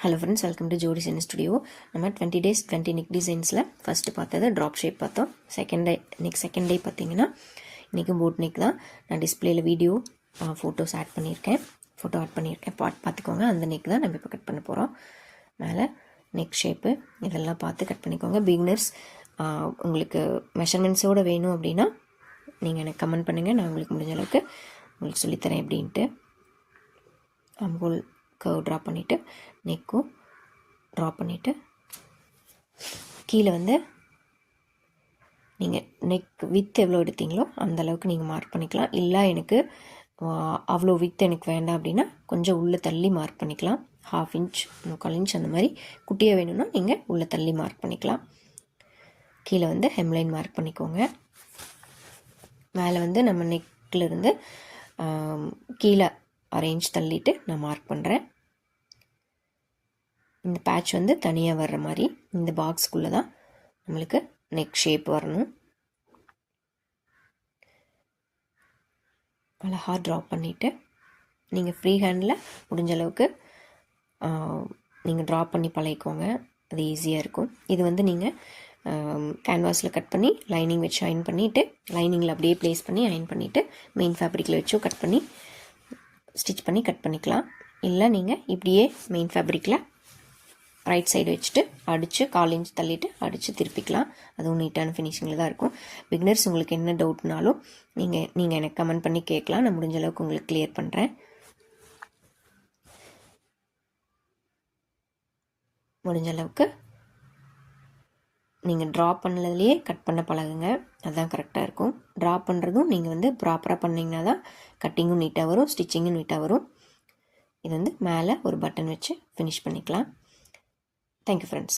Hello friends, welcome to ஜோடி Sen studio. நம்ம 20 days 20 neck டிசைன்ஸில் ஃபஸ்ட்டு பார்த்தது ட்ராப் ஷேப் பார்த்தோம். செகண்ட் டே பார்த்தீங்கன்னா இன்றைக்கும் போட் நெக் தான். நான் டிஸ்பிளேயில் வீடியோ ஃபோட்டோஸ் ஆட் பண்ணியிருக்கேன். பார்த்துக்கோங்க. அந்த நெக் தான் நம்ம இப்போ கட் பண்ண போகிறோம். மேலே நெக் ஷேப்பு இதெல்லாம் பார்த்து கட் பண்ணிக்கோங்க. பிகினர்ஸ் உங்களுக்கு மெஷர்மெண்ட்ஸோடு வேணும் அப்படின்னா நீங்கள் எனக்கு கமெண்ட் பண்ணுங்கள். நான் உங்களுக்கு முடிஞ்ச அளவுக்கு உங்களுக்கு சொல்லித்தரேன் எப்படின்ட்டு. அம்போல் கர்வ் ட்ரா பண்ணிவிட்டு நெக்கும் ட்ரா பண்ணிவிட்டு கீழே வந்து நீங்கள் நெக் வித் எவ்வளோ எடுத்தீங்களோ அந்தளவுக்கு நீங்கள் மார்க் பண்ணிக்கலாம். இல்லை எனக்கு அவ்வளோ வித் எனக்கு வேண்டாம் அப்படின்னா கொஞ்சம் உள்ளே தள்ளி மார்க் பண்ணிக்கலாம். 1/2 inch 3/4 inch அந்த மாதிரி குட்டியாக வேணும்னா நீங்கள் உள்ளே தள்ளி மார்க் பண்ணிக்கலாம். கீழே வந்து ஹெம்லைன் மார்க் பண்ணிக்கோங்க. மேலே வந்து நம்ம நெக்கிலிருந்து கீழே 1/2 inch தள்ளிட்டு நான் மார்க் பண்ணுறேன். இந்த பேட்ச் வந்து தனியாக வர்ற மாதிரி இந்த பாக்ஸ்க்குள்ளே தான் நம்மளுக்கு நெக் ஷேப் வரணும். அழகாக ட்ரா பண்ணிவிட்டு நீங்கள் ஃப்ரீ ஹேண்டில் முடிஞ்ச அளவுக்கு நீங்கள் ட்ரா பண்ணி பழகிக்கோங்க. அது ஈஸியாக இருக்கும். இது வந்து நீங்கள் கேன்வாஸில் கட் பண்ணி லைனிங் வச்சு அயன் பண்ணிவிட்டு லைனிங்கில் அப்படியே ப்ளேஸ் பண்ணி அயன் பண்ணிவிட்டு மெயின் ஃபேப்ரிக்கில் வச்சும் கட் பண்ணி ஸ்டிச் பண்ணி கட் பண்ணிக்கலாம். இல்லை நீங்கள் இப்படியே மெயின் ஃபேப்ரிக்கில் ரைட் சைடு வச்சுட்டு அடித்து 1/4 inch தள்ளிட்டு அடித்து திருப்பிக்கலாம். அதுவும் நீட்டான ஃபினிஷிங்கில் தான் இருக்கும். பிகினர்ஸ் உங்களுக்கு என்ன டவுட்னாலும் நீங்கள் எனக்கு கமெண்ட் பண்ணி கேட்கலாம். நான் முடிஞ்ச அளவுக்கு உங்களுக்கு கிளியர் பண்ணுறேன். முடிஞ்ச அளவுக்கு நீங்கள் ட்ரா பண்ணதுலேயே கட் பண்ண பழகுங்க. அதுதான் கரெக்டாக இருக்கும். ட்ரா பண்ணுறதும் நீங்கள் வந்து ப்ராப்பராக பண்ணிங்கன்னா தான் கட்டிங்கும் நீட்டாக வரும், ஸ்டிச்சிங்கும் நீட்டாக வரும். இது வந்து மேலே ஒரு பட்டன் வச்சு ஃபினிஷ் பண்ணிக்கலாம். Thank you friends.